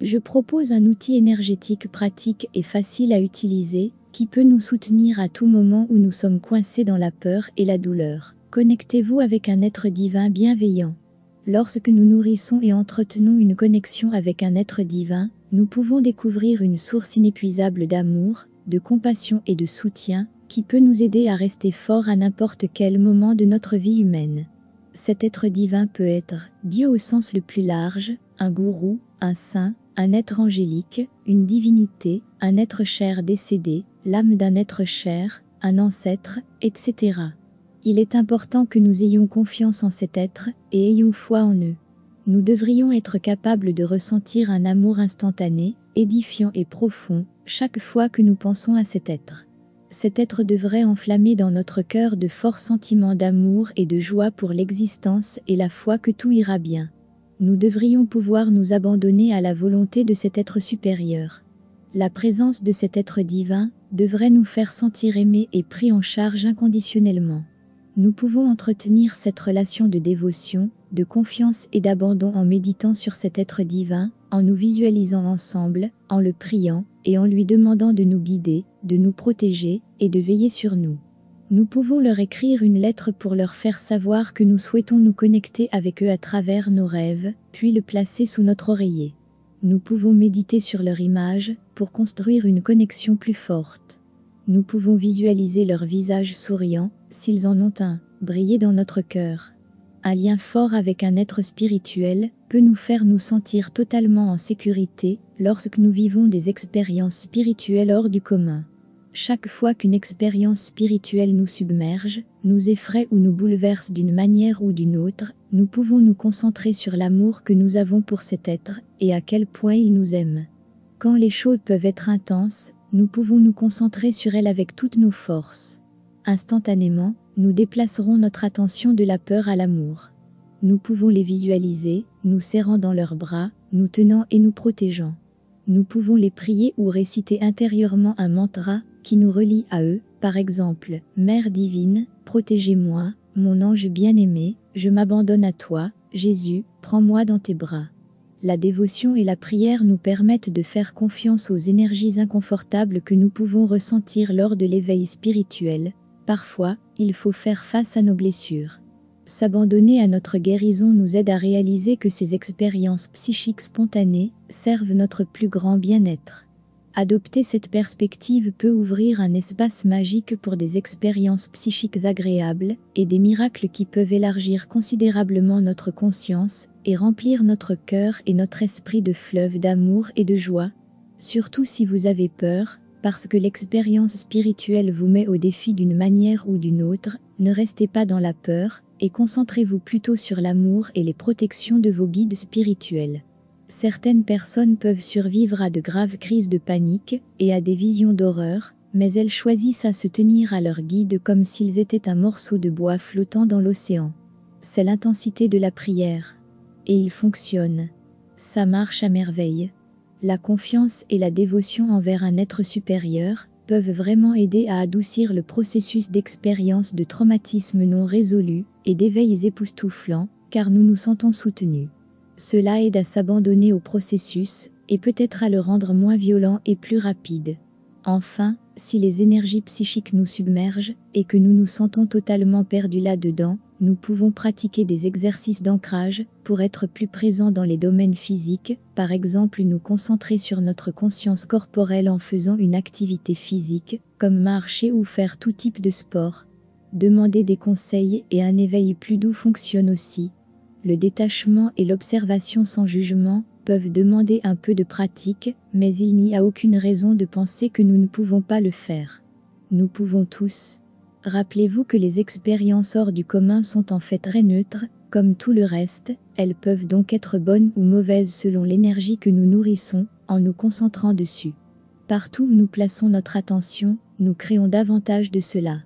Je propose un outil énergétique pratique et facile à utiliser, qui peut nous soutenir à tout moment où nous sommes coincés dans la peur et la douleur. Connectez-vous avec un être divin bienveillant. Lorsque nous nourrissons et entretenons une connexion avec un être divin, nous pouvons découvrir une source inépuisable d'amour, de compassion et de soutien, qui peut nous aider à rester forts à n'importe quel moment de notre vie humaine. Cet être divin peut être Dieu au sens le plus large, un gourou, un saint, un être angélique, une divinité, un être cher décédé, l'âme d'un être cher, un ancêtre, etc. Il est important que nous ayons confiance en cet être et ayons foi en eux. Nous devrions être capables de ressentir un amour instantané, édifiant et profond, chaque fois que nous pensons à cet être. Cet être devrait enflammer dans notre cœur de forts sentiments d'amour et de joie pour l'existence et la foi que tout ira bien. Nous devrions pouvoir nous abandonner à la volonté de cet être supérieur. La présence de cet être divin devrait nous faire sentir aimés et pris en charge inconditionnellement. Nous pouvons entretenir cette relation de dévotion, de confiance et d'abandon en méditant sur cet être divin, en nous visualisant ensemble, en le priant et en lui demandant de nous guider, de nous protéger et de veiller sur nous. Nous pouvons leur écrire une lettre pour leur faire savoir que nous souhaitons nous connecter avec eux à travers nos rêves, puis le placer sous notre oreiller. Nous pouvons méditer sur leur image pour construire une connexion plus forte. Nous pouvons visualiser leur visage souriant, s'ils en ont un, briller dans notre cœur. Un lien fort avec un être spirituel peut nous faire nous sentir totalement en sécurité lorsque nous vivons des expériences spirituelles hors du commun. Chaque fois qu'une expérience spirituelle nous submerge, nous effraie ou nous bouleverse d'une manière ou d'une autre, nous pouvons nous concentrer sur l'amour que nous avons pour cet être et à quel point il nous aime. Quand les choses peuvent être intenses, nous pouvons nous concentrer sur elles avec toutes nos forces. Instantanément, nous déplacerons notre attention de la peur à l'amour. Nous pouvons les visualiser, nous serrant dans leurs bras, nous tenant et nous protégeant. Nous pouvons les prier ou réciter intérieurement un mantra qui nous relie à eux, par exemple « Mère divine, protégez-moi, mon ange bien-aimé, je m'abandonne à toi, Jésus, prends-moi dans tes bras ». La dévotion et la prière nous permettent de faire confiance aux énergies inconfortables que nous pouvons ressentir lors de l'éveil spirituel. Parfois, il faut faire face à nos blessures. S'abandonner à notre guérison nous aide à réaliser que ces expériences psychiques spontanées servent notre plus grand bien-être. Adopter cette perspective peut ouvrir un espace magique pour des expériences psychiques agréables et des miracles qui peuvent élargir considérablement notre conscience et remplir notre cœur et notre esprit de fleuves d'amour et de joie. Surtout si vous avez peur, parce que l'expérience spirituelle vous met au défi d'une manière ou d'une autre, ne restez pas dans la peur et concentrez-vous plutôt sur l'amour et les protections de vos guides spirituels. Certaines personnes peuvent survivre à de graves crises de panique et à des visions d'horreur, mais elles choisissent à se tenir à leur guide comme s'ils étaient un morceau de bois flottant dans l'océan. C'est l'intensité de la prière. Et il fonctionne. Ça marche à merveille. La confiance et la dévotion envers un être supérieur peuvent vraiment aider à adoucir le processus d'expérience de traumatisme non résolu et d'éveils époustouflants, car nous nous sentons soutenus. Cela aide à s'abandonner au processus et peut-être à le rendre moins violent et plus rapide. Enfin, si les énergies psychiques nous submergent et que nous nous sentons totalement perdus là-dedans, nous pouvons pratiquer des exercices d'ancrage pour être plus présents dans les domaines physiques, par exemple nous concentrer sur notre conscience corporelle en faisant une activité physique, comme marcher ou faire tout type de sport. Demander des conseils et un éveil plus doux fonctionnent aussi. Le détachement et l'observation sans jugement peuvent demander un peu de pratique, mais il n'y a aucune raison de penser que nous ne pouvons pas le faire. Nous pouvons tous. Rappelez-vous que les expériences hors du commun sont en fait très neutres, comme tout le reste, elles peuvent donc être bonnes ou mauvaises selon l'énergie que nous nourrissons, en nous concentrant dessus. Partout où nous plaçons notre attention, nous créons davantage de cela.